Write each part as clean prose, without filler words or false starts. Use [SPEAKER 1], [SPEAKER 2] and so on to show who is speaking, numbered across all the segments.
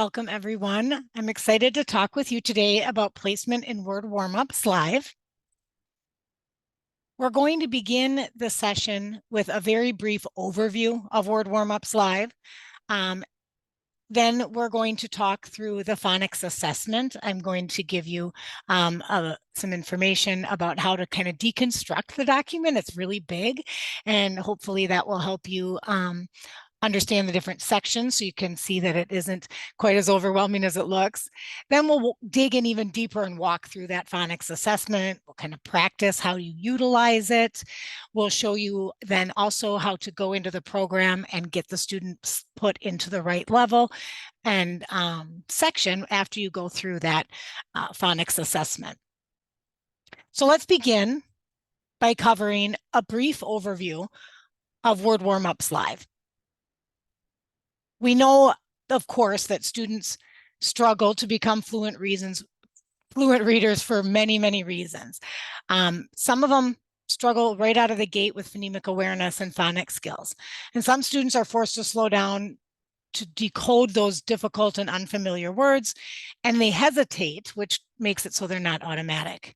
[SPEAKER 1] Welcome, everyone. I'm excited to talk with you today about placement in Word Warm-Ups Live. We're going to begin the session with a very brief overview of Word Warm-Ups Live. Then we're going to talk through the phonics assessment. I'm going to give you some information about how to kind of deconstruct the document. It's really big, and hopefully that will help you understand the different sections so you can see that it isn't quite as overwhelming as it looks. Then we'll dig in even deeper and walk through that phonics assessment. We'll kind of practice how you utilize it. We'll show you then also how to go into the program and get the students put into the right level and section after you go through that phonics assessment. So let's begin by covering a brief overview of Word Warm-Ups Live. We know, of course, that students struggle to become fluent readers for many, many reasons. Some of them struggle right out of the gate with phonemic awareness and phonics skills. And some students are forced to slow down to decode those difficult and unfamiliar words, and they hesitate, which makes it so they're not automatic.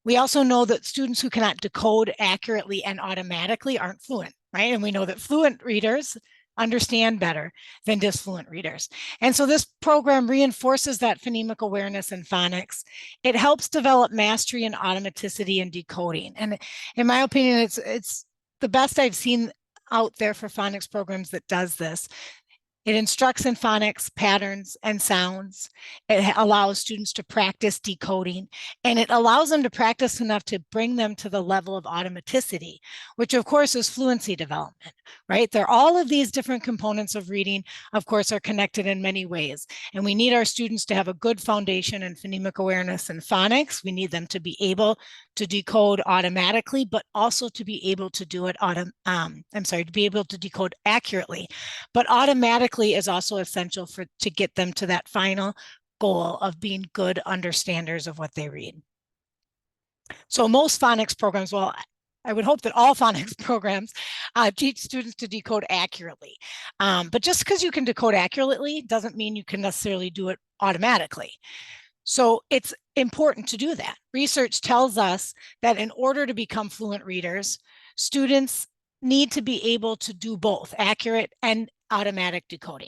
[SPEAKER 1] We also know that students who cannot decode accurately and automatically aren't fluent, right? And we know that fluent readers understand better than disfluent readers. And so this program reinforces that phonemic awareness and phonics. It helps develop mastery and automaticity and decoding. And in my opinion, it's the best I've seen out there for phonics programs that does this. It instructs in phonics, patterns, and sounds. It allows students to practice decoding, and it allows them to practice enough to bring them to the level of automaticity, which of course is fluency development, right? All of these different components of reading, of course, are connected in many ways. And we need our students to have a good foundation in phonemic awareness and phonics. We need them to be able to decode automatically, but also to be able to do it to be able to decode accurately. But automatically is also essential to get them to that final goal of being good understanders of what they read. So most phonics programs, well, I would hope that all phonics programs teach students to decode accurately. But just because you can decode accurately doesn't mean you can necessarily do it automatically. So it's important to do that. Research tells us that in order to become fluent readers, students need to be able to do both accurate and automatic decoding.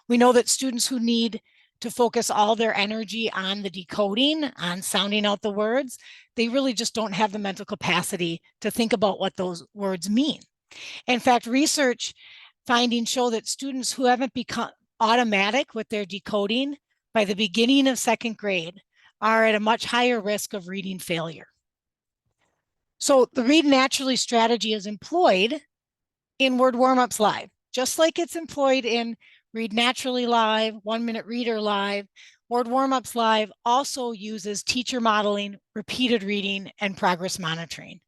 [SPEAKER 1] We know that students who need to focus all their energy on the decoding, on sounding out the words, they really just don't have the mental capacity to think about what those words mean. In fact, research findings show that students who haven't become automatic with their decoding by the beginning of second grade are at a much higher risk of reading failure. So the Read Naturally strategy is employed in Word Warm-Ups Live, just like it's employed in Read Naturally Live, 1 Minute Reader Live. Word Warm-Ups Live also uses teacher modeling, repeated reading, and progress monitoring.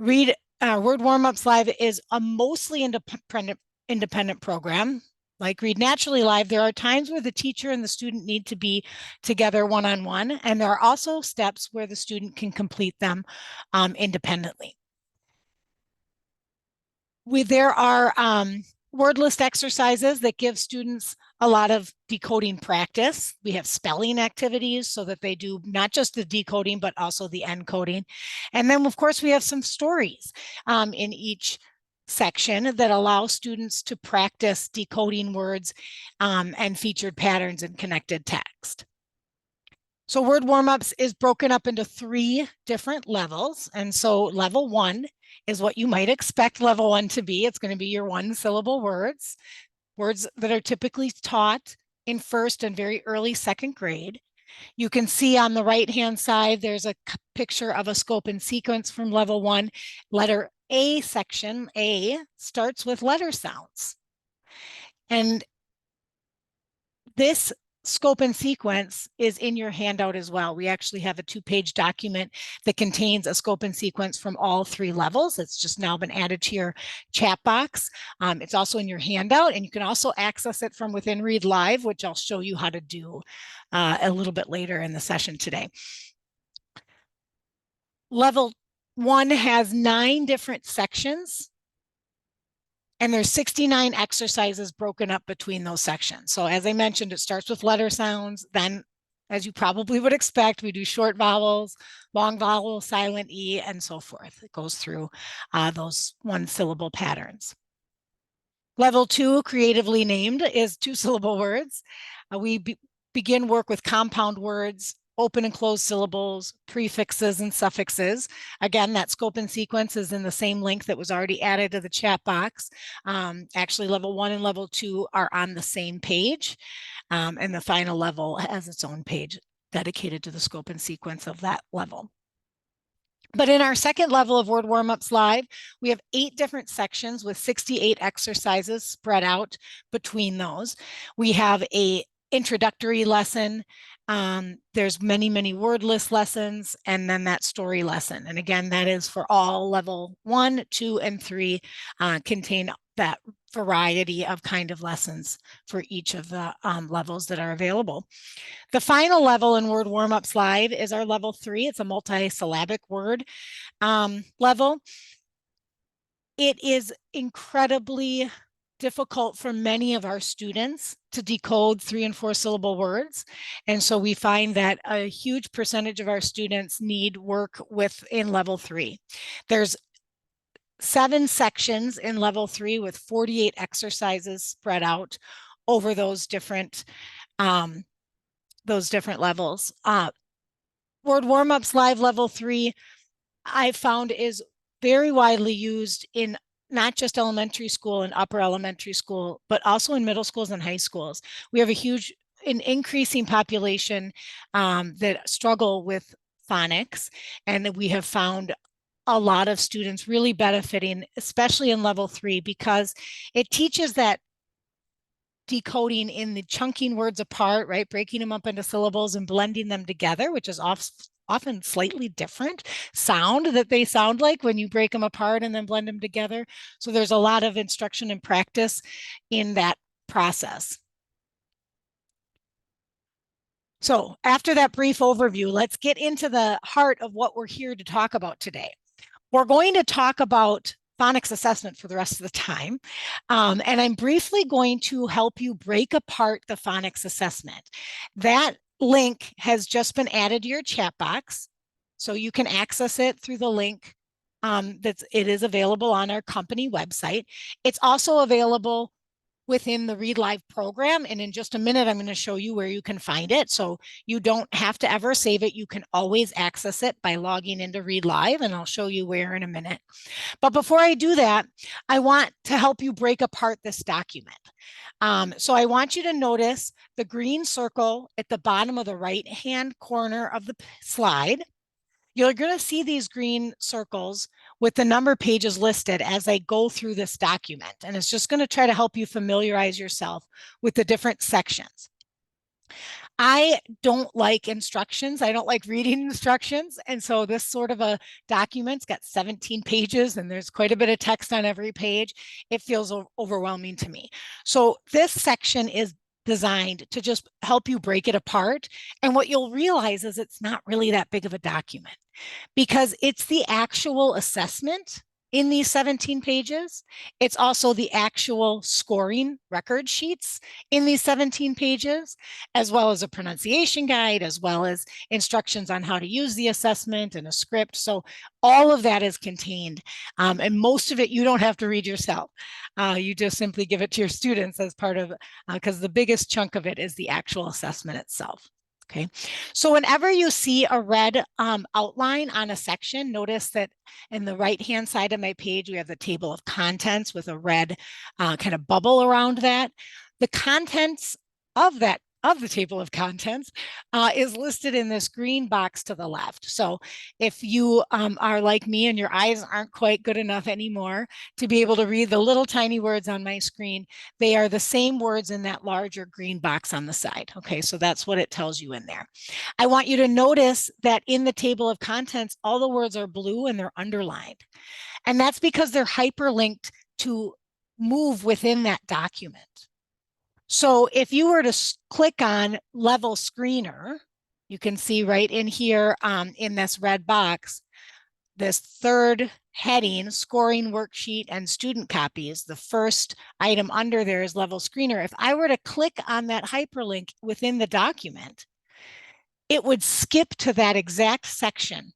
[SPEAKER 1] Word Warm-Ups Live is a mostly independent program. Like Read Naturally Live, there are times where the teacher and the student need to be together one-on-one, and there are also steps where the student can complete them independently. There are word list exercises that give students a lot of decoding practice. We have spelling activities so that they do not just the decoding, but also the encoding. And then, of course, we have some stories in each section that allow students to practice decoding words and featured patterns and connected text. So Word Warm-Ups is broken up into 3 different levels. And so level 1 is what you might expect level 1 to be. It's going to be your 1-syllable words that are typically taught in first and very early second grade. You can see on the right-hand side, there's a picture of a scope and sequence from level 1. Letter A section, A, starts with letter sounds. And this scope and sequence is in your handout as well. We actually have a 2-page document that contains a scope and sequence from all 3 levels. It's just now been added to your chat box. It's also in your handout, and you can also access it from within Read Live, which I'll show you how to do a little bit later in the session today. Level 1 has 9 different sections. And there's 69 exercises broken up between those sections. So as I mentioned, it starts with letter sounds. Then, as you probably would expect, we do short vowels, long vowel, silent E, and so forth. It goes through those one syllable patterns. Level 2, creatively named, is 2-syllable words. We begin work with compound words, open and closed syllables, prefixes and suffixes. Again, that scope and sequence is in the same link that was already added to the chat box. Actually, level 1 and level 2 are on the same page, and the final level has its own page dedicated to the scope and sequence of that level. But in our second level of Word Warm-Ups Live, we have 8 different sections with 68 exercises spread out between those. We have a introductory lesson. There's many word list lessons, and then that story lesson. And again, that is for all level 1, 2, and 3 contain that variety of kind of lessons for each of the levels that are available. The final level in Word Warm-Ups Live is our level 3. It's a multi-syllabic word level. It is incredibly difficult for many of our students to decode 3- and 4-syllable words. And so we find that a huge percentage of our students need work in level 3. There's 7 sections in level 3 with 48 exercises spread out over those different levels. Word Warm-Ups Live level 3, I found, is very widely used in not just elementary school and upper elementary school, but also in middle schools and high schools. We have an increasing population that struggle with phonics, and we have found a lot of students really benefiting, especially in level 3, because it teaches that decoding in the chunking words apart, right? Breaking them up into syllables and blending them together, which is often slightly different sound that they sound like when you break them apart and then blend them together. So there's a lot of instruction and practice in that process. So after that brief overview, let's get into the heart of what we're here to talk about today. We're going to talk about phonics assessment for the rest of the time. And I'm briefly going to help you break apart the phonics assessment. That link has just been added to your chat box, so you can access it through the link it is available on our company website. It's also available within the Read Live program. And in just a minute, I'm going to show you where you can find it. So you don't have to ever save it. You can always access it by logging into Read Live, and I'll show you where in a minute. But before I do that, I want to help you break apart this document. So I want you to notice the green circle at the bottom of the right-hand corner of the slide. You're going to see these green circles with the number pages listed as I go through this document. And it's just going to try to help you familiarize yourself with the different sections. I don't like instructions. I don't like reading instructions. And so this sort of a document's got 17 pages and there's quite a bit of text on every page. It feels overwhelming to me. So this section is designed to just help you break it apart. And what you'll realize is it's not really that big of a document, because it's the actual assessment in these 17 pages. It's also the actual scoring record sheets in these 17 pages, as well as a pronunciation guide, as well as instructions on how to use the assessment and a script. So all of that is contained, and most of it you don't have to read yourself. You just simply give it to your students as part of, because the biggest chunk of it is the actual assessment itself. Okay, so whenever you see a red outline on a section, notice that in the right-hand side of my page, we have the table of contents with a red kind of bubble around that. The contents of the table of contents is listed in this green box to the left. So if you are like me and your eyes aren't quite good enough anymore to be able to read the little tiny words on my screen, they are the same words in that larger green box on the side. Okay, so that's what it tells you in there. I want you to notice that in the table of contents, all the words are blue and they're underlined. And that's because they're hyperlinked to move within that document. So if you were to click on level screener, you can see right in here in this red box, this third heading, scoring worksheet and student copies, the first item under there is level screener. If I were to click on that hyperlink within the document, it would skip to that exact section.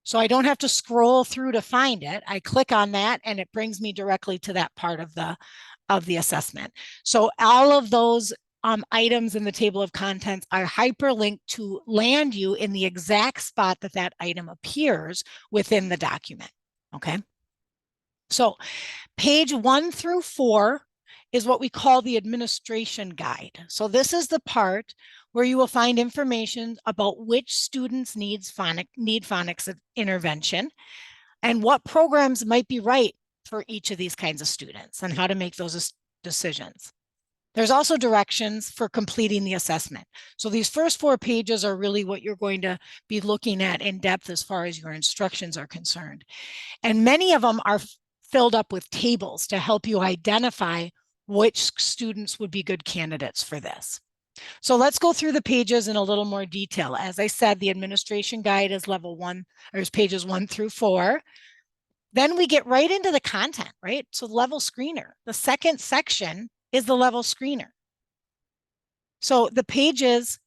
[SPEAKER 1] So I don't have to scroll through to find it. I click on that and it brings me directly to that part of the assessment. So all of those items in the table of contents are hyperlinked to land you in the exact spot that that item appears within the document. Okay. So page 1 through 4 is what we call the administration guide. So this is the part where you will find information about which students need phonics intervention and what programs might be right for each of these kinds of students and how to make those decisions. There's also directions for completing the assessment. So these first 4 pages are really what you're going to be looking at in depth as far as your instructions are concerned. And many of them are filled up with tables to help you identify which students would be good candidates for this. So let's go through the pages in a little more detail. As I said, the administration guide is level 1, or is pages 1 through 4. Then we get right into the content, right? So level screener. The second section is the level screener. So the pages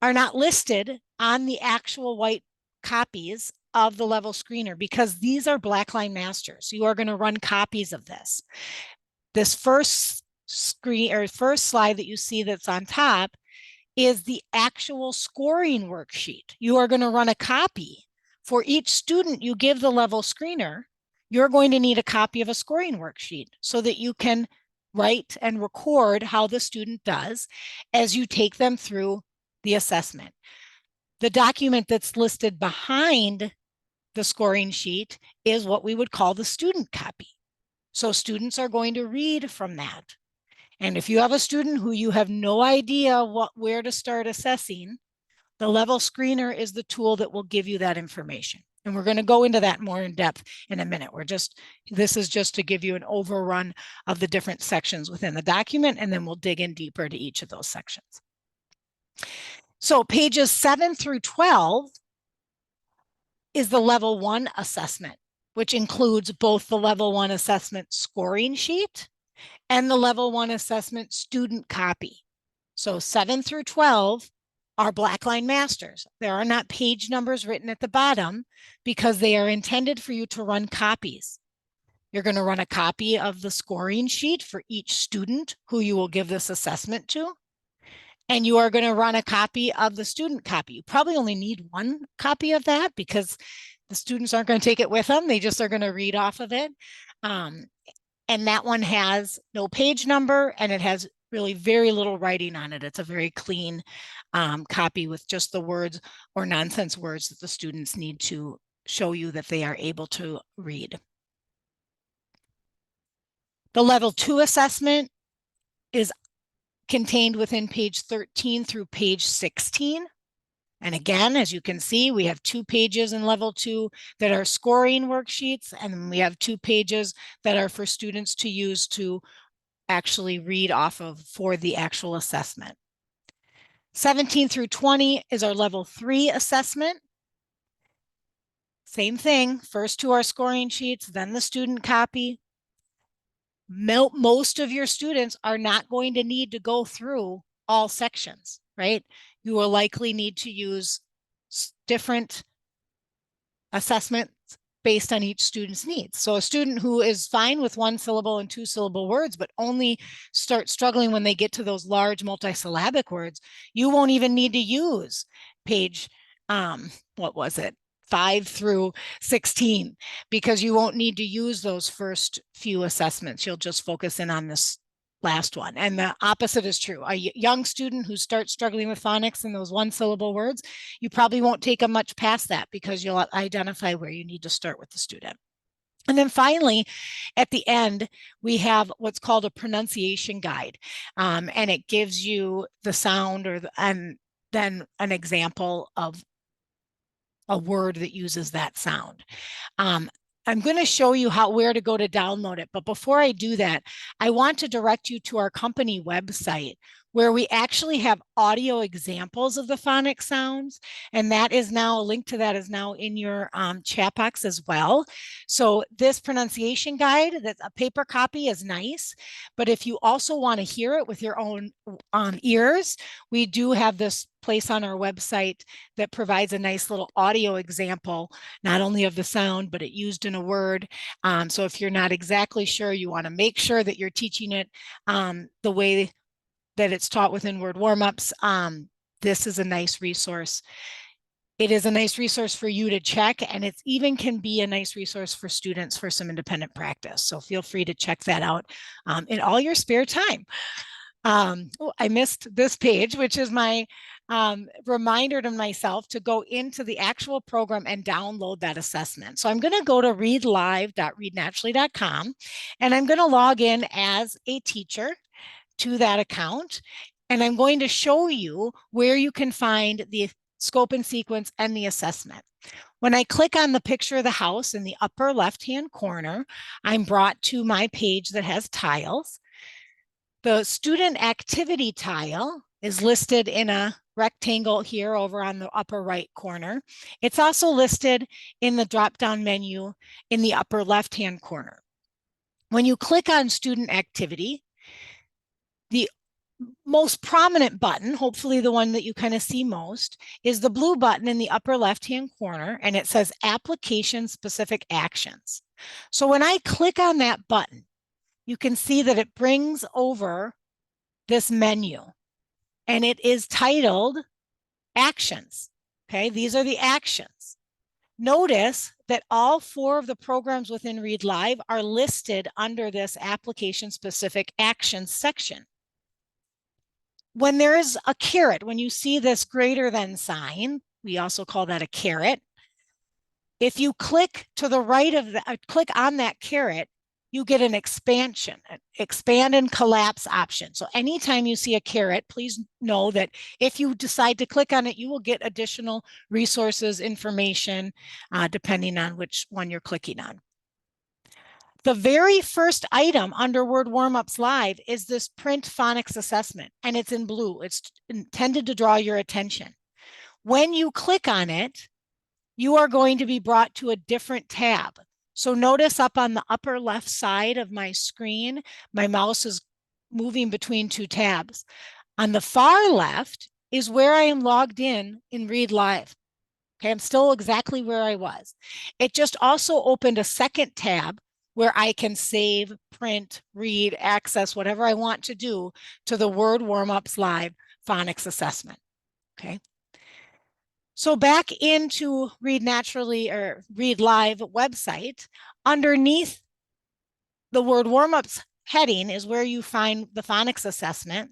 [SPEAKER 1] are not listed on the actual white copies of the level screener because these are Blackline Masters. You are going to run copies of this. This first screen or first slide that you see that's on top is the actual scoring worksheet. You are going to run a copy. For each student you give the level screener, you're going to need a copy of a scoring worksheet so that you can write and record how the student does as you take them through the assessment. The document that's listed behind the scoring sheet is what we would call the student copy. So students are going to read from that. And if you have a student who you have no idea where to start assessing, the level screener is the tool that will give you that information. And we're going to go into that more in depth in a minute. This is just to give you an overrun of the different sections within the document, and then we'll dig in deeper to each of those sections. So pages 7 through 12 is the level 1 assessment, which includes both the level 1 assessment scoring sheet and the level 1 assessment student copy. So 7 through 12 are Blackline Masters. There are not page numbers written at the bottom because they are intended for you to run copies. You're going to run a copy of the scoring sheet for each student who you will give this assessment to. And you are going to run a copy of the student copy. You probably only need one copy of that because the students aren't going to take it with them. They just are going to read off of it. And that one has no page number and it has really very little writing on it. It's a very clean copy with just the words or nonsense words that the students need to show you that they are able to read. The level 2 assessment is contained within page 13 through page 16. And again, as you can see, we have 2 pages in level 2 that are scoring worksheets, and we have 2 pages that are for students to use to actually read off of for the actual assessment. 17 through 20 is our level 3 assessment. Same thing, first 2 are scoring sheets, then the student copy. Most of your students are not going to need to go through all sections, right? You will likely need to use different assessments based on each student's needs. So a student who is fine with 1-syllable and 2-syllable words, but only start struggling when they get to those large multisyllabic words, you won't even need to use page, 5 through 16, because you won't need to use those first few assessments. You'll just focus in on this last one. And the opposite is true. A young student who starts struggling with phonics and those 1-syllable words, you probably won't take them much past that because you'll identify where you need to start with the student. And then finally, at the end, we have what's called a pronunciation guide. And it gives you the sound and then an example of a word that uses that sound. I'm going to show you where to go to download it. But before I do that, I want to direct you to our company website where we actually have audio examples of the phonics sounds. And that is now, a link to that is now in your chat box as well. So this pronunciation guide, that's a paper copy, is nice. But if you also want to hear it with your own ears, we do have this place on our website that provides a nice little audio example, not only of the sound, but it used in a word. So if you're not exactly sure, you want to make sure that you're teaching it the way that it's taught within word warm-ups, this is a nice resource. It is a nice resource for you to check, and it even can be a nice resource for students for some independent practice. So feel free to check that out in all your spare time. Oh, I missed this page, which is my reminder to myself to go into the actual program and download that assessment. So I'm going to go to readlive.readnaturally.com, and I'm going to log in as a teacher to that account. And I'm going to show you where you can find the scope and sequence and the assessment. When I click on the picture of the house in the upper left-hand corner, I'm brought to my page that has tiles. The student activity tile is listed in a rectangle here over on the upper right corner. It's also listed in the drop-down menu in the upper left-hand corner. When you click on student activity, the most prominent button, hopefully the one that you kind of see most, is the blue button in the upper left-hand corner, and it says application specific actions. So when I click on that button, you can see that it brings over this menu, and it is titled actions. Okay, these are the actions. Notice that all 4 of the programs within Read Live are listed under this application specific actions section. When there is a caret, when you see this greater than sign, we also call that a caret. If you click to the right of the, click on that caret, you get an expansion, expand and collapse option. So anytime you see a caret, please know that if you decide to click on it, you will get additional resources, information, depending on which one you're clicking on. The very first item under Word Warm-Ups Live is this print phonics assessment, and it's in blue. It's intended to draw your attention. When you click on it, you are going to be brought to a different tab. So notice up on the upper left side of my screen, my mouse is moving between 2 tabs. On the far left is where I am logged in Read Live. Okay, I'm still exactly where I was. It just also opened a second tab where I can save, print, read, access, whatever I want to do to the Word Warm-Ups Live phonics assessment. Okay. So back into Read Naturally or Read Live website, underneath the Word Warm-Ups heading is where you find the phonics assessment.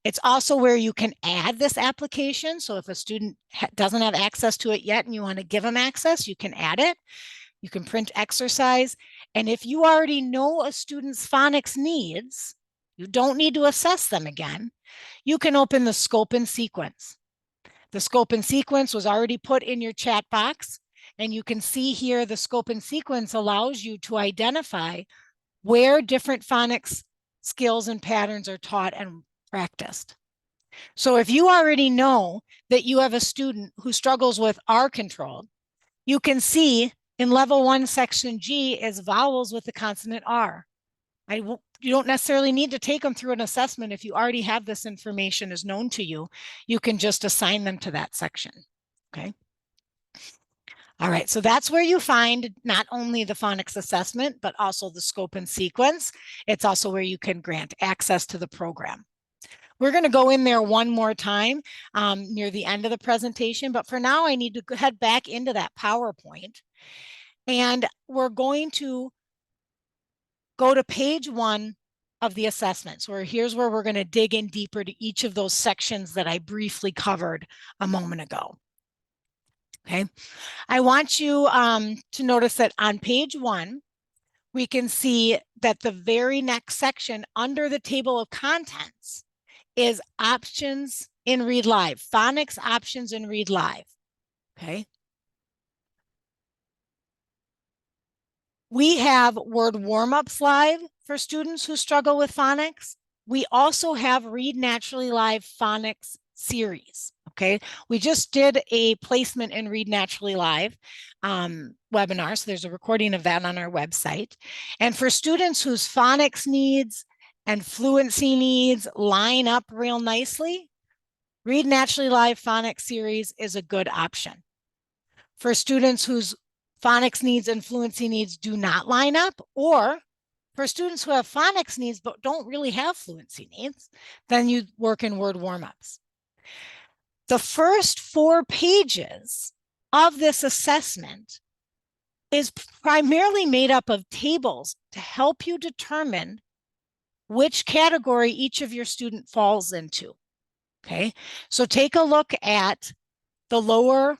[SPEAKER 1] It's also where you can add this application. So if a student doesn't have access to it yet and you want to give them access, you can add it. You can print exercise. And if you already know a student's phonics needs, you don't need to assess them again. You can open the scope and sequence. The scope and sequence was already put in your chat box. And you can see here the scope and sequence allows you to identify where different phonics skills and patterns are taught and practiced. So if you already know that you have a student who struggles with R control, you can see in level 1, section G is vowels with the consonant R. You don't necessarily need to take them through an assessment. If you already have this information is known to you, you can just assign them to that section. Okay. All right, so that's where you find not only the phonics assessment, but also the scope and sequence. It's also where you can grant access to the program. We're going to go in there one more time near the end of the presentation, but for now I need to head back into that PowerPoint. And we're going to go to page 1 of the assessment. So here's where we're going to dig in deeper to each of those sections that I briefly covered a moment ago. Okay, I want you to notice that on page 1, we can see that the very next section under the table of contents is options in Read Live, phonics options in Read Live. Okay. We have Word Warm-Ups Live for students who struggle with phonics. we also have Read Naturally Live Phonics series. Okay, we just did a placement in Read Naturally Live webinar, so there's a recording of that on our website. And for students whose phonics needs and fluency needs line up real nicely, Read Naturally Live Phonics series is a good option. For students whose phonics needs and fluency needs do not line up, or for students who have phonics needs but don't really have fluency needs, then you work in word warm-ups. The first 4 pages of this assessment is primarily made up of tables to help you determine which category each of your student falls into. Okay, so take a look at the lower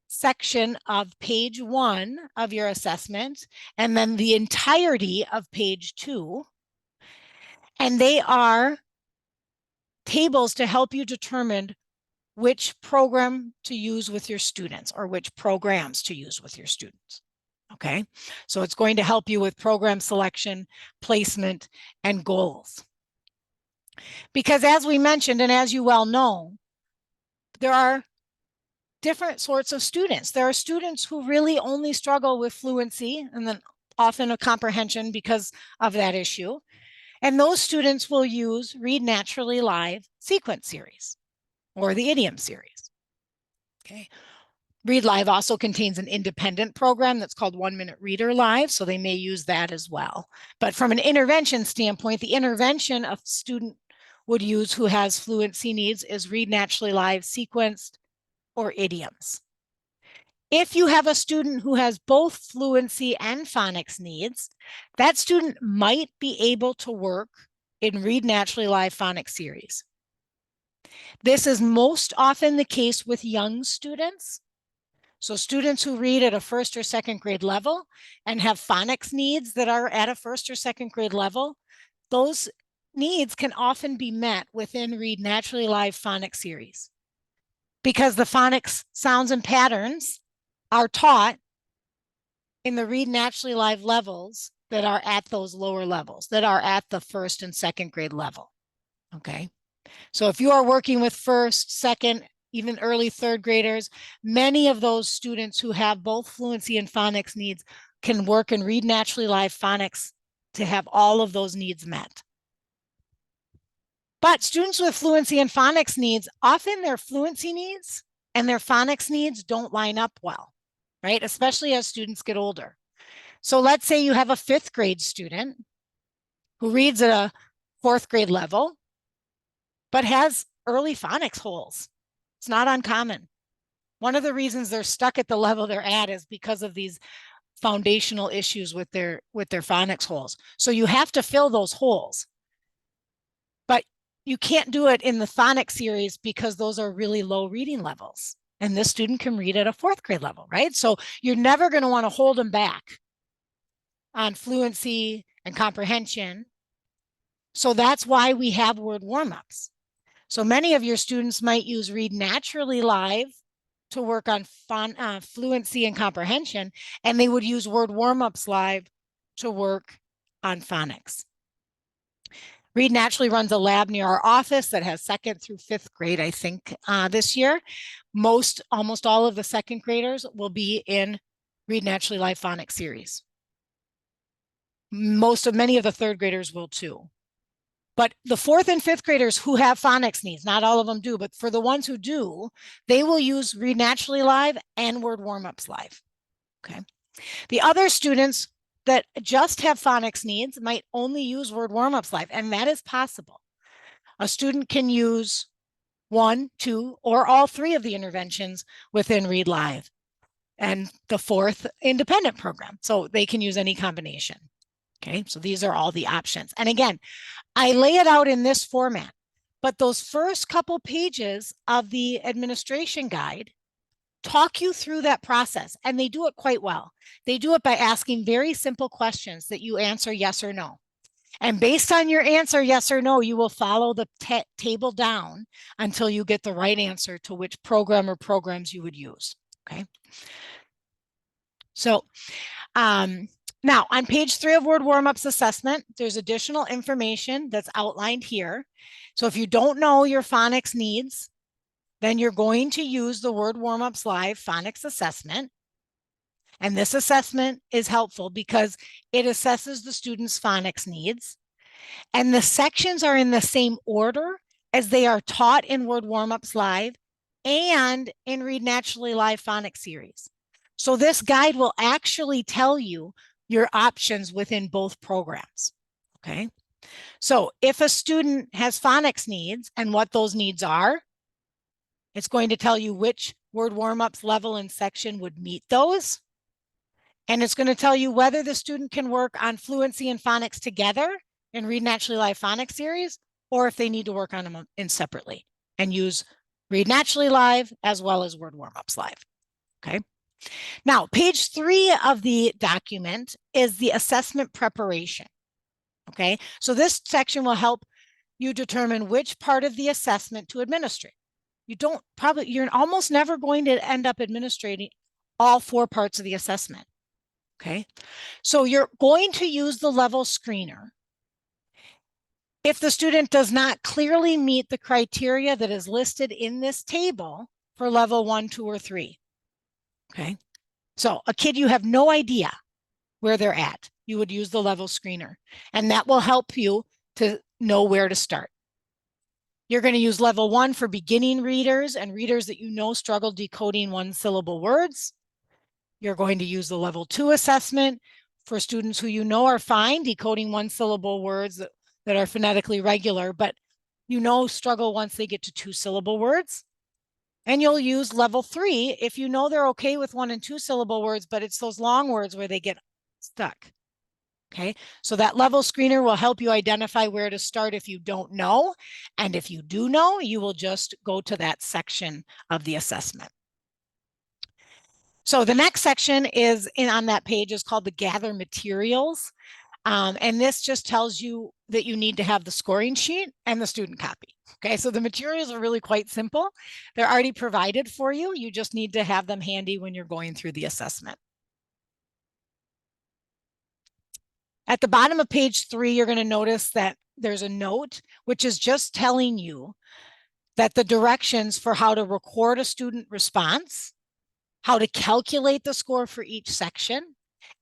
[SPEAKER 1] section of page 1 of your assessment, and then the entirety of page 2. And they are tables to help you determine which program to use with your students or which programs to use with your students. Okay, so it's going to help you with program selection, placement, and goals. Because as we mentioned, and as you well know, there are different sorts of students. There are students who really only struggle with fluency and then often a comprehension because of that issue. And those students will use Read Naturally Live Sequence Series or the Idiom Series. Okay. Read Live also contains an independent program that's called 1 Minute Reader Live, so they may use that as well. But from an intervention standpoint, the intervention a student would use who has fluency needs is Read Naturally Live Sequenced or idioms. If you have a student who has both fluency and phonics needs, that student might be able to work in Read Naturally Live Phonics series. This is most often the case with young students. So students who read at a 1st or 2nd grade level and have phonics needs that are at a 1st or 2nd grade level, those needs can often be met within Read Naturally Live Phonics series, because the phonics sounds and patterns are taught in the Read Naturally Live levels that are at those lower levels, that are at the 1st and 2nd grade level. Okay, so if you are working with 1st, 2nd, even early 3rd graders, many of those students who have both fluency and phonics needs can work and Read Naturally Live Phonics to have all of those needs met. But students with fluency and phonics needs, often their fluency needs and their phonics needs don't line up well, right? Especially as students get older. So let's say you have a 5th grade student who reads at a 4th grade level, but has early phonics holes. It's not uncommon. One of the reasons they're stuck at the level they're at is because of these foundational issues with their phonics holes. So you have to fill those holes. But you can't do it in the phonics series because those are really low reading levels. And this student can read at a 4th grade level, right? So you're never going to want to hold them back on fluency and comprehension. So that's why we have word warm-ups. So many of your students might use Read Naturally Live to work on fluency and comprehension, and they would use word warm-ups live to work on phonics. Read Naturally runs a lab near our office that has 2nd through 5th grade, I think, this year. Almost all of the 2nd graders will be in Read Naturally Live Phonics series. Many of the 3rd graders will too. But the 4th and 5th graders who have phonics needs, not all of them do, but for the ones who do, they will use Read Naturally Live and Word Warm-Ups Live. Okay. The other students that just have phonics needs might only use Word Warm-Ups Live, and that is possible. A student can use 1, 2, or all 3 of the interventions within Read Live, and the 4th independent program. So they can use any combination. Okay, so these are all the options. And again, I lay it out in this format, but those first couple pages of the administration guide talk you through that process, and they do it quite well. They do it by asking very simple questions that you answer yes or no. And based on your answer, yes or no, you will follow the table down until you get the right answer to which program or programs you would use. Okay. So Now, on page 3 of Word Warm-Ups Assessment, there's additional information that's outlined here. So if you don't know your phonics needs, then you're going to use the Word Warm-Ups Live Phonics Assessment. And this assessment is helpful because it assesses the student's phonics needs. And the sections are in the same order as they are taught in Word Warm-Ups Live and in Read Naturally Live Phonics series. So this guide will actually tell you your options within both programs, okay? So if a student has phonics needs and what those needs are, it's going to tell you which Word Warm-Ups level and section would meet those. And it's going to tell you whether the student can work on fluency and phonics together in Read Naturally Live Phonics series, or if they need to work on them in separately and use Read Naturally Live as well as Word Warm-Ups Live, okay? Now, page 3 of the document is the assessment preparation, okay? So this section will help you determine which part of the assessment to administrate. You're almost never going to end up administrating all 4 parts of the assessment, okay? So you're going to use the level screener if the student does not clearly meet the criteria that is listed in this table for level 1, 2, or 3, okay? So a kid you have no idea where they're at, you would use the level screener, and that will help you to know where to start. You're going to use level 1 for beginning readers and readers that you know struggle decoding 1-syllable words. You're going to use the level 2 assessment for students who you know are fine decoding 1-syllable words that are phonetically regular, but you know struggle once they get to 2-syllable words. And you'll use level 3 if you know they're okay with 1- and 2-syllable words, but it's those long words where they get stuck. Okay, so that level screener will help you identify where to start if you don't know. And if you do know, you will just go to that section of the assessment. So the next section is on that page is called the Gather Materials. And this just tells you that you need to have the scoring sheet and the student copy. Okay, so the materials are really quite simple. They're already provided for you. You just need to have them handy when you're going through the assessment. At the bottom of page 3, you're going to notice that there's a note, which is just telling you that the directions for how to record a student response, how to calculate the score for each section,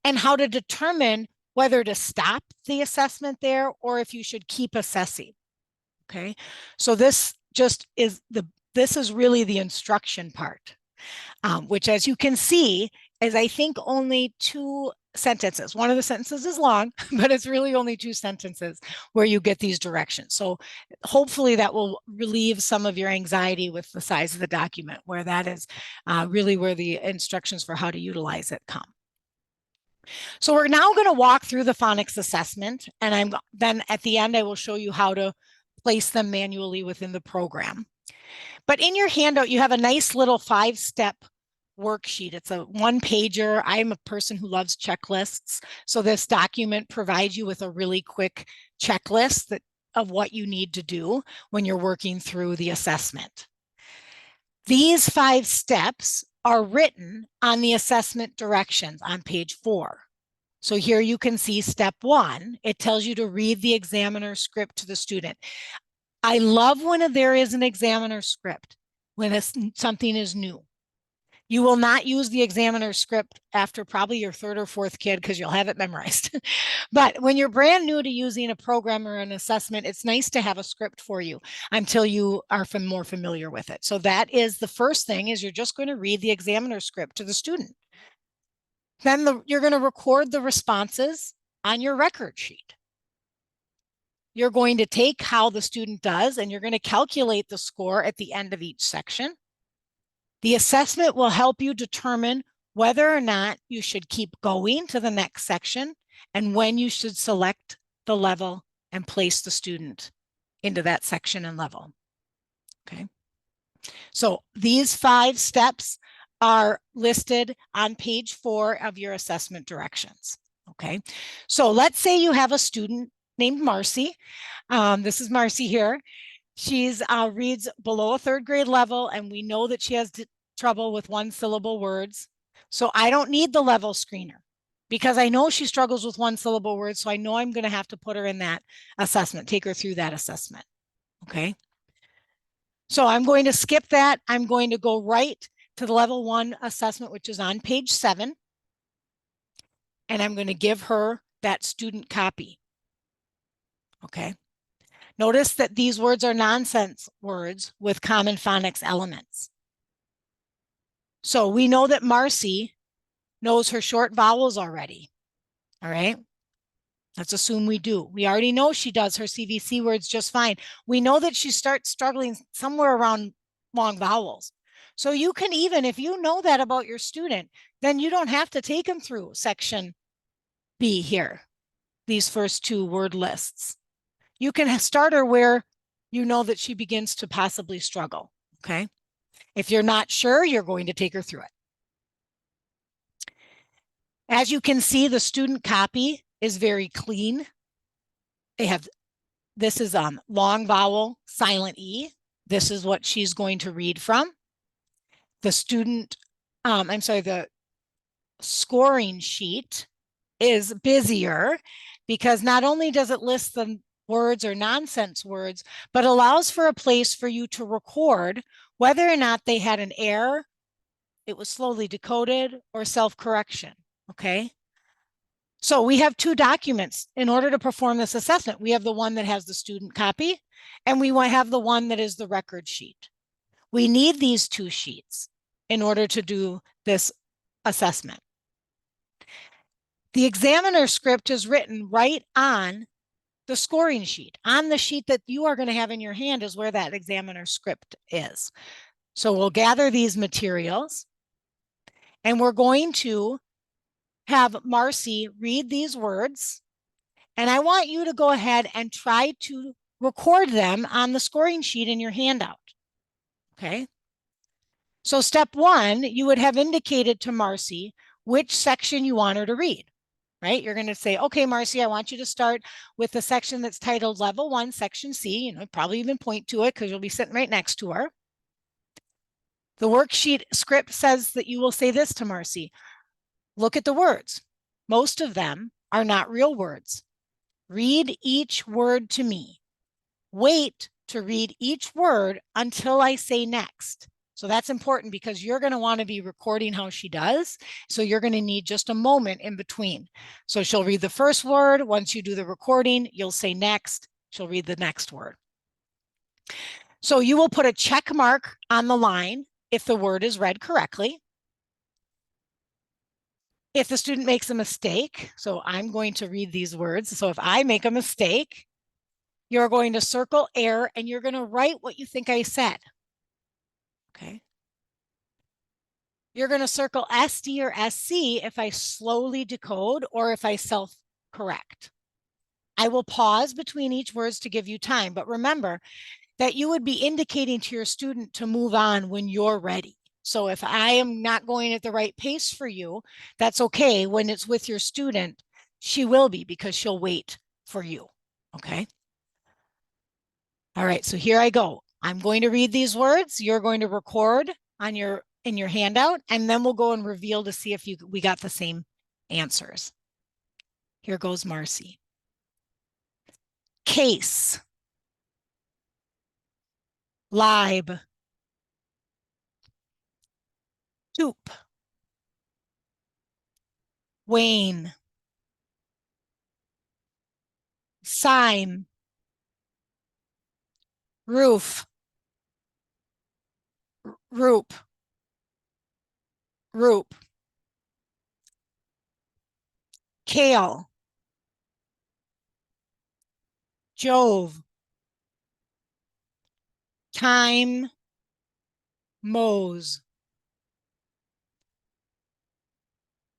[SPEAKER 1] and how to determine whether to stop the assessment there or if you should keep assessing. Okay, so this is really the instruction part, which, as you can see, is I think only 2 sentences. One of the sentences is long, but it's really only 2 sentences where you get these directions. So hopefully that will relieve some of your anxiety with the size of the document, where that is really where the instructions for how to utilize it come. So we're now going to walk through the phonics assessment, and then at the end I will show you how to place them manually within the program. But in your handout, you have a nice little 5-step worksheet. It's a 1-pager. I'm a person who loves checklists. So this document provides you with a really quick checklist of what you need to do when you're working through the assessment. These 5 steps are written on the assessment directions on page 4. So here you can see step 1. It tells you to read the examiner script to the student. I love when there is an examiner script, when something is new. You will not use the examiner script after probably your 3rd or 4th kid because you'll have it memorized. But when you're brand new to using a program or an assessment, it's nice to have a script for you until you are more familiar with it. So that is the first thing, is you're just going to read the examiner script to the student. Then you're going to record the responses on your record sheet. You're going to take how the student does, and you're going to calculate the score at the end of each section. The assessment will help you determine whether or not you should keep going to the next section and when you should select the level and place the student into that section and level. Okay. So these 5 steps are listed on page 4 of your assessment directions. Okay. So let's say you have a student named Marcy. This is Marcy here. She's reads below a 3rd grade level, and we know that she has trouble with 1-syllable words. So I don't need the level screener. because I know she struggles with one syllable words. So I know I'm going to have to put her in that assessment, take her through that assessment. Okay. So I'm going to skip that. I'm going to go right to the level 1 assessment, which is on page 7. And I'm going to give her that student copy. Okay. Notice that these words are nonsense words with common phonics elements. So we know that Marcy knows her short vowels already. All right. Let's assume we do. We already know she does her CVC words just fine. We know that she starts struggling somewhere around long vowels. So you can even, if you know that about your student, then you don't have to take them through section B here, these first 2 word lists. You can start her where you know that she begins to possibly struggle. Okay. If you're not sure, you're going to take her through it. As you can see, the student copy is very clean. They have, this is long vowel, silent E. This is what she's going to read from. The student, the scoring sheet is busier because not only does it list the words or nonsense words, but allows for a place for you to record whether or not they had an error, it was slowly decoded, or self-correction. Okay. So we have 2 documents in order to perform this assessment. We have the one that has the student copy, and we have the one that is the record sheet. We need these 2 sheets in order to do this assessment. The examiner script is written right on the scoring sheet. On the sheet that you are going to have in your hand is where that examiner script is. So we'll gather these materials, and we're going to have Marcy read these words. And I want you to go ahead and try to record them on the scoring sheet in your handout. Okay. So step 1, you would have indicated to Marcy which section you want her to read, right? You're going to say, okay, Marcy, I want you to start with the section that's titled Level 1, Section C. Probably even point to it because you'll be sitting right next to her. The worksheet script says that you will say this to Marcy. Look at the words. Most of them are not real words. Read each word to me. Wait to read each word until I say next. So that's important because you're going to want to be recording how she does. So you're going to need just a moment in between. So she'll read the first word. Once you do the recording, you'll say next. She'll read the next word. So you will put a check mark on the line if the word is read correctly. If the student makes a mistake, so I'm going to read these words. So if I make a mistake, you're going to circle error and you're going to write what you think I said. Okay. You're going to circle SD or SC if I slowly decode or if I self-correct. I will pause between each words to give you time, but remember that you would be indicating to your student to move on when you're ready. So if I am not going at the right pace for you, that's okay. When it's with your student, she will be because she'll wait for you. Okay. All right, so here I go. I'm going to read these words. You're going to record on in your handout, and then we'll go and reveal to see if we got the same answers. Here goes Marcy. Case. Lib. Toop. Wayne. Sime. Roof. Roop. Roop. Kale. Jove. Time. Mose.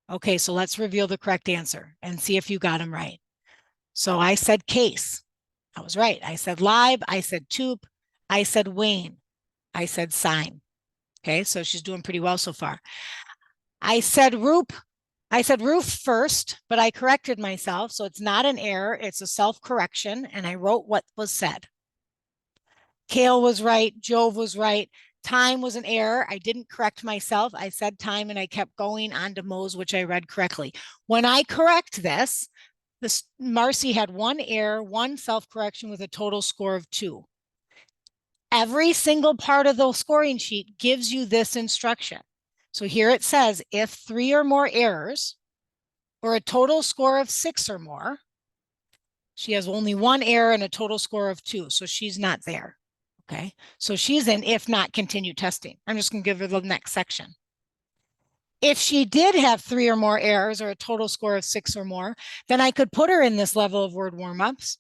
[SPEAKER 1] Okay, so let's reveal the correct answer and see if you got them right. So I said case. I was right. I said Lib. I said Toop. I said Wayne. I said Sime. Okay, so she's doing pretty well so far. I said Roop. I said roof first, but I corrected myself. So it's not an error. It's a self-correction. And I wrote what was said. Kale was right. Jove was right. time was an error. I didn't correct myself. I said time and I kept going on to Mo's, which I read correctly. When I correct this Marcy had one error, one self-correction with a total score of 2. Every single part of the scoring sheet gives you this instruction. So here it says, if 3 or more errors or a total score of 6 or more, she has only one error and a total score of 2. So she's not there. Okay. So she's in if not continue testing. I'm just going to give her the next section. If she did have 3 or more errors or a total score of 6 or more, then I could put her in this level of word warm-ups.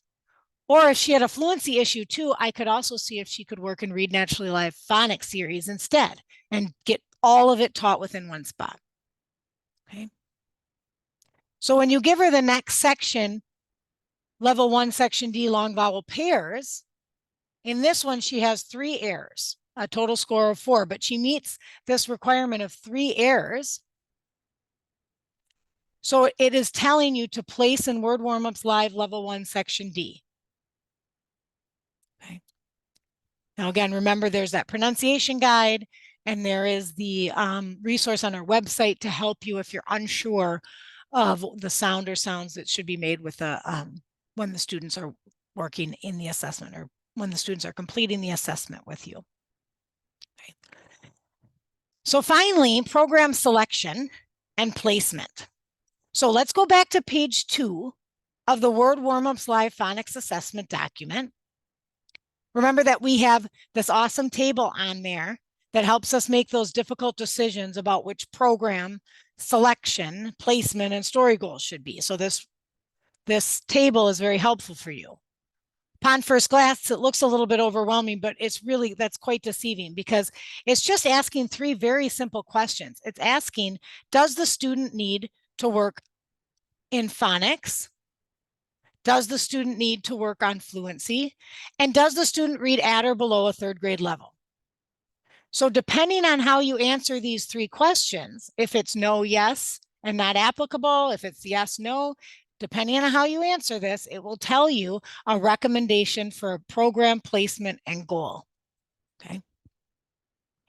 [SPEAKER 1] Or if she had a fluency issue too, I could also see if she could work in Read Naturally Live Phonics series instead and get all of it taught within one spot. Okay. So when you give her the next section, level 1, section D, long vowel pairs, in this one, she has 3 errors, a total score of 4, but she meets this requirement of 3 errors. So it is telling you to place in Word Warm-Ups Live level 1, section D. Okay. Now, again, remember there's that pronunciation guide, and there is the resource on our website to help you if you're unsure of the sound or sounds that should be made with when the students are working in the assessment or when the students are completing the assessment with you. Okay. So finally, program selection and placement. So let's go back to page 2 of the Word Warm-Ups Live Phonics Assessment document. Remember that we have this awesome table on there that helps us make those difficult decisions about which program selection, placement, and story goals should be. So this table is very helpful for you. Upon first glance, it looks a little bit overwhelming, but that's quite deceiving because it's just asking 3 very simple questions. It's asking, does the student need to work in phonics? Does the student need to work on fluency? And does the student read at or below a 3rd grade level? So depending on how you answer these 3 questions, if it's no, yes, and not applicable, if it's yes, no, depending on how you answer this, it will tell you a recommendation for a program placement and goal. Okay.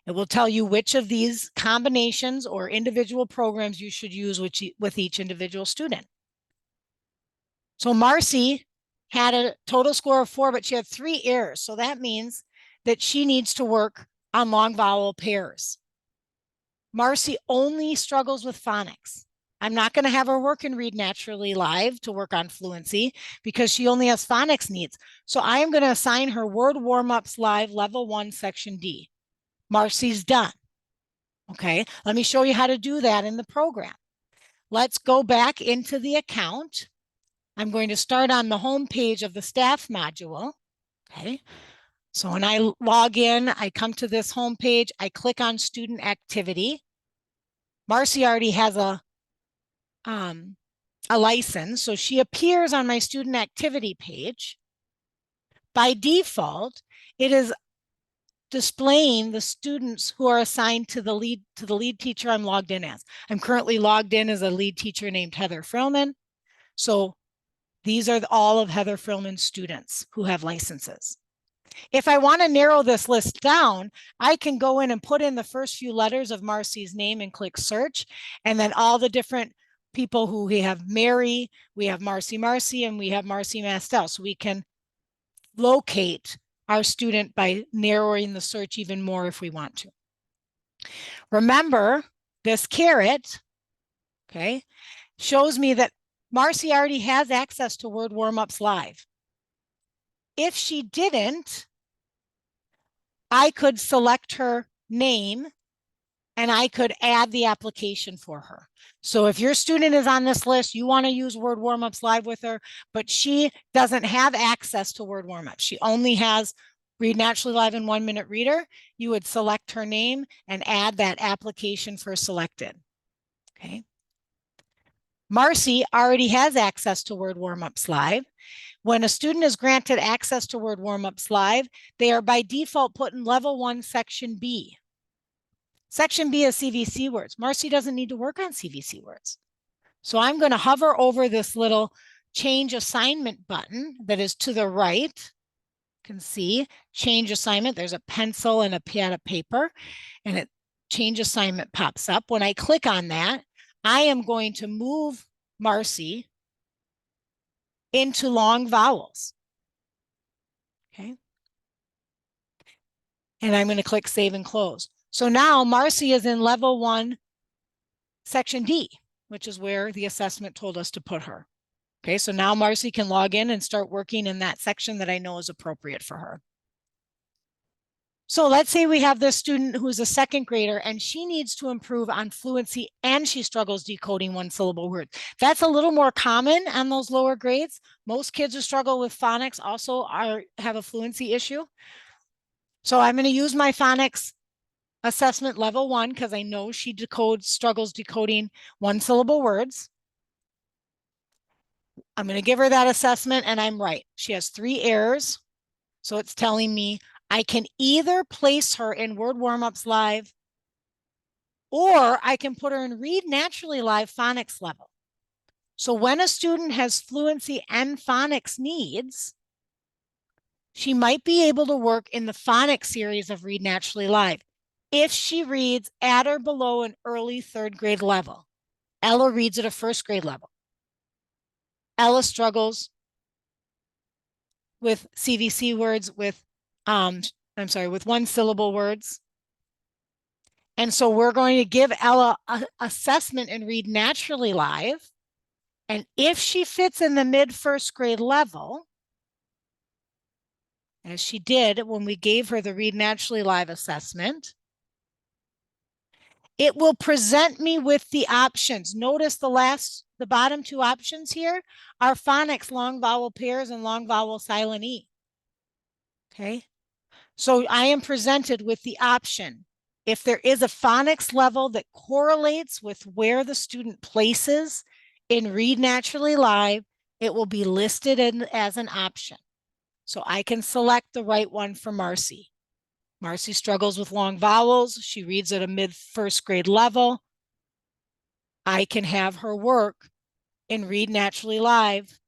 [SPEAKER 1] It will tell you which of these combinations or individual programs you should use with each individual student. So Marcy had a total score of 4, but she had 3 errors. So that means that she needs to work on long vowel pairs. Marcy only struggles with phonics. I'm not going to have her work and Read Naturally Live to work on fluency because she only has phonics needs. So I am going to assign her Word Warm-Ups Live level 1, section D. Marcy's done. Okay, let me show you how to do that in the program. Let's go back into the account. I'm going to start on the home page of the staff module. Okay, so when I log in, I come to this home page, I click on student activity. Marcy already has a license, so she appears on my student activity page. By default, it is displaying the students who are assigned to the lead teacher I'm logged in as. I'm currently logged in as a lead teacher named Heather Frillman. So these are all of Heather Frillman's students who have licenses. If I want to narrow this list down, I can go in and put in the first few letters of Marcy's name and click search, and then all the different people who we have Mary, we have Marcy, and we have Marcy Mastel. So we can locate our student by narrowing the search even more if we want to. Remember, this caret, okay, shows me that Marcy already has access to Word Warm-Ups Live. If she didn't, I could select her name and I could add the application for her. So if your student is on this list, you want to use Word Warm-Ups Live with her, but she doesn't have access to Word Warm-Ups. She only has Read Naturally Live in 1 Minute Reader. You would select her name and add that application for selected. Okay. Marcy already has access to Word Warm-Ups Live. When a student is granted access to Word Warm-Ups Live, they are by default put in level 1, section B. Section B is CVC words. Marcy doesn't need to work on CVC words. So I'm going to hover over this little change assignment button that is to the right. can see change assignment. There's a pencil and a pad of paper, and it change assignment pops up. When I click on that, I am going to move Marcy into long vowels. Okay. And I'm going to click save and close. So now Marcy is in level 1, section D, which is where the assessment told us to put her. Okay, so now Marcy can log in and start working in that section that I know is appropriate for her. So let's say we have this student who's a second grader and she needs to improve on fluency and she struggles decoding one-syllable words. That's a little more common on those lower grades. Most kids who struggle with phonics also have a fluency issue. So I'm going to use my phonics assessment level 1 because I know she struggles decoding one-syllable words. I'm going to give her that assessment and I'm right. She has 3 errors. So it's telling me I can either place her in Word Warm-Ups Live or I can put her in Read Naturally Live Phonics level. So when a student has fluency and phonics needs, she might be able to work in the phonics series of Read Naturally Live if she reads at or below an early 3rd grade level. Ella reads at a 1st grade level. Ella struggles with CVC words, with one-syllable words. And so we're going to give Ella an assessment and Read Naturally Live. And if she fits in the mid-1st grade level, as she did when we gave her the Read Naturally Live assessment, it will present me with the options. Notice the bottom 2 options here are phonics, long vowel pairs, and long vowel silent E. Okay. So I am presented with the option. If there is a phonics level that correlates with where the student places in Read Naturally Live, it will be listed as an option. So I can select the right one for Marcy. Marcy struggles with long vowels. She reads at a mid-1st grade level. I can have her work in Read Naturally Live,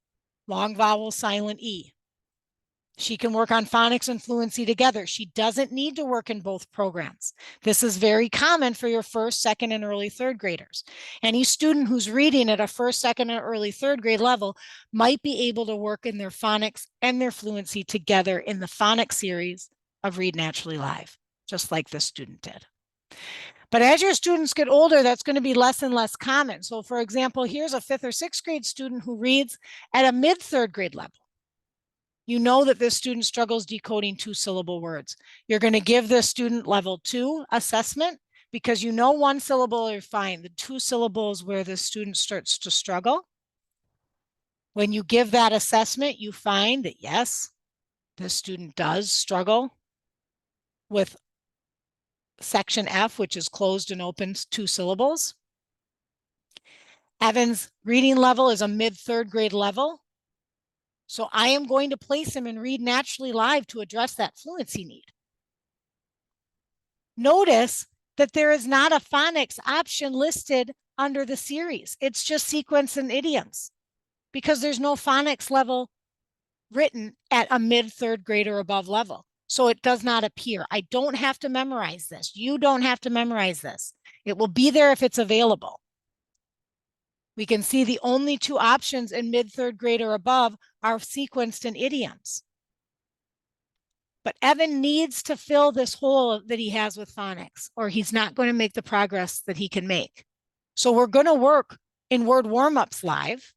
[SPEAKER 1] long vowel, silent E. She can work on phonics and fluency together. She doesn't need to work in both programs. This is very common for your 1st, 2nd, and early 3rd graders. Any student who's reading at a 1st, 2nd, and early 3rd grade level might be able to work in their phonics and their fluency together in the phonics series of Read Naturally Live, just like this student did. But as your students get older, that's going to be less and less common. So for example, here's a 5th or 6th grade student who reads at a mid-3rd grade level. You know that this student struggles decoding 2-syllable words. You're going to give this student level 2 assessment because you know 1 syllable are fine. The 2 syllables where the student starts to struggle. When you give that assessment, you find that yes, this student does struggle with section F, which is closed and open 2 syllables. Evan's reading level is a mid-3rd grade level. So I am going to place him in Read Naturally Live to address that fluency need. Notice that there is not a phonics option listed under the series. It's just sequence and idioms because there's no phonics level written at a mid-3rd grade or above level. So it does not appear. I don't have to memorize this. You don't have to memorize this. It will be there if it's available. We can see the only 2 options in mid-3rd grade or above are sequenced and idioms. But Evan needs to fill this hole that he has with phonics, or he's not going to make the progress that he can make. So we're going to work in Word Warm-Ups Live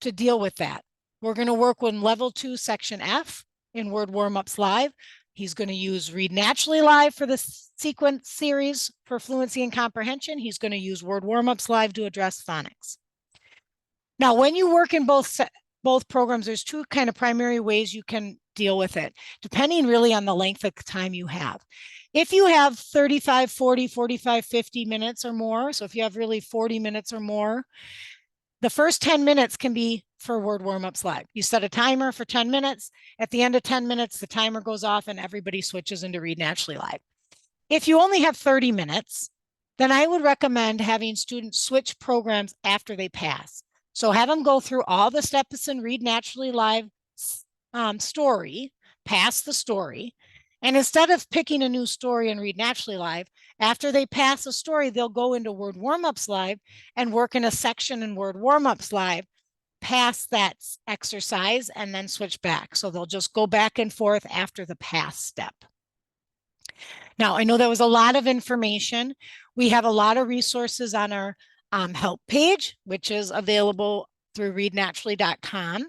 [SPEAKER 1] to deal with that. We're going to work with level 2, section F in Word Warm-Ups Live. He's going to use Read Naturally Live for the sequence series for fluency and comprehension. He's going to use Word Warm-Ups Live to address phonics. Now, when you work in both programs, there's 2 kind of primary ways you can deal with it, depending really on the length of time you have. If you have 35, 40, 45, 50 minutes or more, so if you have really 40 minutes or more, the first 10 minutes can be for Word Warm-Ups Live. You set a timer for 10 minutes. At the end of 10 minutes, the timer goes off and everybody switches into Read Naturally Live. If you only have 30 minutes, then I would recommend having students switch programs after they pass. So have them go through all the steps in Read Naturally Live story, pass the story. And instead of picking a new story and Read Naturally Live, after they pass a story, they'll go into Word Warm-Ups Live and work in a section in Word Warm-Ups Live, pass that exercise, and then switch back. So they'll just go back and forth after the pass step. Now, I know that was a lot of information. We have a lot of resources on our help page, which is available through readnaturally.com.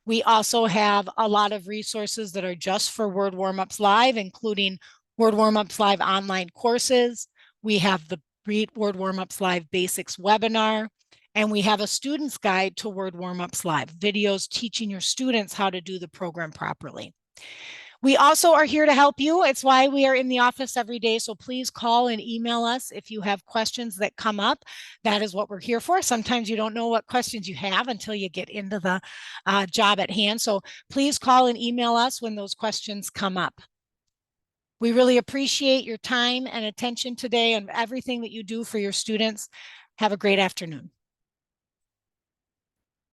[SPEAKER 1] We also have a lot of resources that are just for Word Warm-Ups Live, including Word Warm-Ups Live online courses. We have the Word Warm-Ups Live Basics webinar, and we have a student's guide to Word Warm-Ups Live, videos teaching your students how to do the program properly. We also are here to help you. It's why we are in the office every day. So please call and email us if you have questions that come up. That is what we're here for. Sometimes you don't know what questions you have until you get into the job at hand. So please call and email us when those questions come up. We really appreciate your time and attention today and everything that you do for your students. Have a great afternoon.